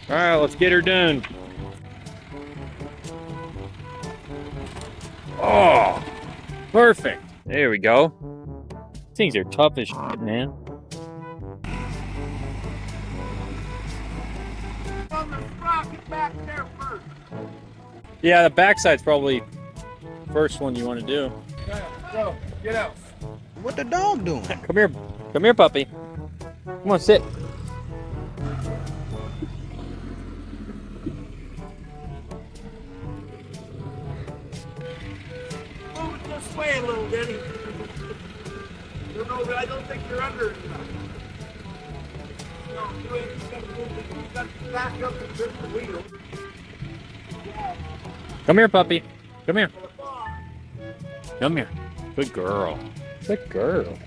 All right, let's get her done. Oh, perfect. There we go. Things are tough as shit, man. On the sprocket back there first. Yeah, the backside's probably first one you want to do. Go, get out. What the dog doing? Come here, puppy. Come on, sit. Move it this way a little, Denny. No, I don't think you're under it enough. No, you ain't just gotta move it. You got to back up and grip the wheel. Come here, puppy. Come here. Come here. Good girl. Good girl.